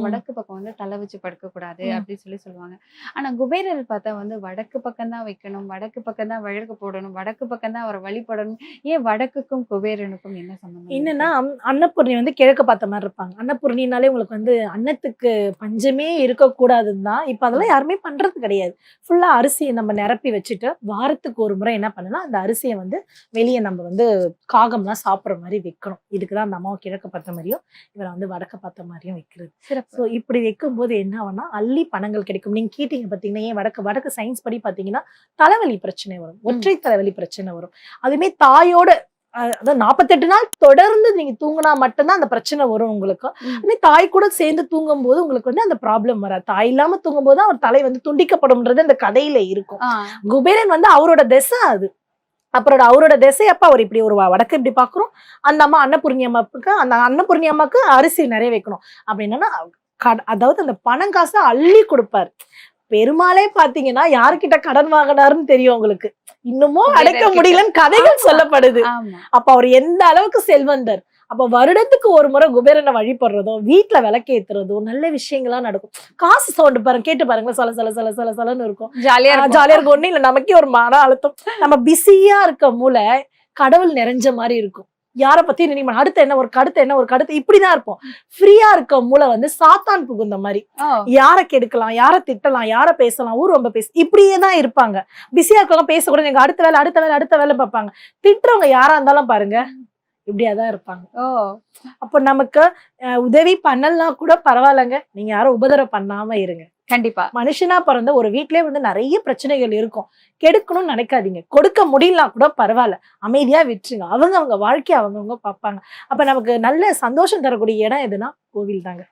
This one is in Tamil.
வடக்கு பக்கம் வந்து தலை வச்சு படுக்கக்கூடாது அப்படின்னு சொல்லுவாங்க. ஆனா குபேரர் பார்த்தா வந்து வடக்கு பக்கம் தான் வைக்கணும், வடக்கு பக்கம் தான் விளக்கு போடணும், வடக்கு பக்கம் தான் அவரை வழிபடணும். ஏன் வடக்குக்கும் குபேரனுக்கும் என்ன சம்பந்தம் என்னன்னா இருக்கு? அன்னபூர்ணி வந்து கிழக்க பார்த்த மாதிரி இருப்பாங்க. அன்னபூர்ணினாலே உங்களுக்கு வந்து அன்னத்துக்கு பஞ்சமே இருக்கக்கூடாதுன்னு தான். இப்ப அதெல்லாம் யாருமே பண்றது கிடையாது. ஃபுல்லா அரிசியை நம்ம நிரப்பி வச்சுட்டு வாரத்துக்கு ஒரு முறை என்ன பண்ணலாம், அந்த அரிசியை வந்து வெளியே நம்ம வந்து காகம்லாம் சாப்பிட்ற மாதிரி வைக்கணும். இதுக்கு தான் அந்த அம்மாவை கிழக்க பார்த்த மாதிரியும் இவரை வந்து வடக்க பார்த்த மாதிரியும் வைக்கிறது. சிறப்பு. ஸோ இப்படி வைக்கும்போது என்ன ஆகும்னா அள்ளி பணங்கள் கிடைக்கும். நீங்க கேட்டீங்க பார்த்தீங்கன்னா, ஏன் வடக்கு வடக்கு சயின்ஸ் படி பார்த்தீங்கன்னா தலைவலி பிரச்சனை வரும், ஒற்றை தலைவலி பிரச்சனை வரும். அதுவுமே தாயோட அதாவது 48 நாள் தொடர்ந்து நீங்க தூங்கினா மட்டும்தான் அந்த பிரச்சனை வரும் உங்களுக்கு. அதே தாய் கூட சேர்ந்து தூங்கும் போது உங்களுக்கு வந்து அந்த ப்ராப்ளம் வராது. தாய் இல்லாம தூங்கும் போது அவர் தலை வந்து துண்டிக்கப்படும்ன்றது அந்த கதையில இருக்கும். குபேரன் வந்து அவரோட திசை அது. அப்புறம் அவரோட திசை அப்ப அவர் இப்படி ஒரு வடக்கு இப்படி பாக்குறோம். அந்த அம்மா அன்னபூர்ணி அம்மாவுக்கு அந்த அன்னபூர்ணி அம்மாவுக்கு அரிசி நிறைய வைக்கணும் அப்படின்னா, அதாவது அந்த பணம் காசை அள்ளி கொடுப்பாரு. பெருமாளே பாத்தீங்கன்னா யாருக்கிட்ட கடன் வாங்கினாருன்னு தெரியும் உங்களுக்கு. இன்னமும் அடைக்க முடியலன்னு கதைகள் சொல்லப்படுது. அப்ப அவர் எந்த அளவுக்கு செல்வந்தர். அப்ப வருடத்துக்கு ஒரு முறை குபேரனை வழிபடுறதோ, வீட்டுல விளக்கேத்துறதோ நல்ல விஷயங்களா நடக்கும். காசு சவுண்ட் பாருங்க, கேட்டு பாருங்க, சொல்ல சொல்ல சொல்ல சொல்ல சொல்லன்னு இருக்கும். ஜாலியா இருக்கும். ஒண்ணு இல்ல, நமக்கே ஒரு மன அழுத்தம். நம்ம பிஸியா இருக்க மூளை கடவுள் நிறைஞ்ச மாதிரி இருக்கும். யாரை பத்தி நினைமா அடுத்து என்ன ஒரு கடுத்து என்ன ஒரு கடுத்து இப்படிதான் இருப்போம். ஃப்ரீயா இருக்க மூளை வந்து சாத்தான் புகுந்த மாதிரி. யாரை கெடுக்கலாம், யாரை திட்டலாம், யாரை பேசலாம், ஊர் ரொம்ப இப்படியே தான் இருப்பாங்க. பிஸியா இருக்கவங்க பேசக்கூட நீங்க அடுத்த வேலை அடுத்த வேலை அடுத்த வேலை பார்ப்பாங்க. திட்டுறவங்க யாரா இருந்தாலும் பாருங்க இப்படியாதான் இருப்பாங்க. அப்போ நமக்கு உதவி பண்ணலாம் கூட பரவாயில்லைங்க, நீங்க யாரும் உபதரம் பண்ணாம இருங்க. கண்டிப்பா. மனுஷனா பிறந்த ஒரு வீட்லயே வந்து நிறைய பிரச்சனைகள் இருக்கும். கெடுக்கணும்னு நினைக்காதீங்க. கொடுக்க முடியலாம் கூட பரவாயில்ல, அமைதியா விட்டுருங்க. அவங்க வாழ்க்கைய அவங்கவுங்க பார்ப்பாங்க. அப்ப நமக்கு நல்ல சந்தோஷம் தரக்கூடிய இடம் எதுனா கோவில் தாங்க.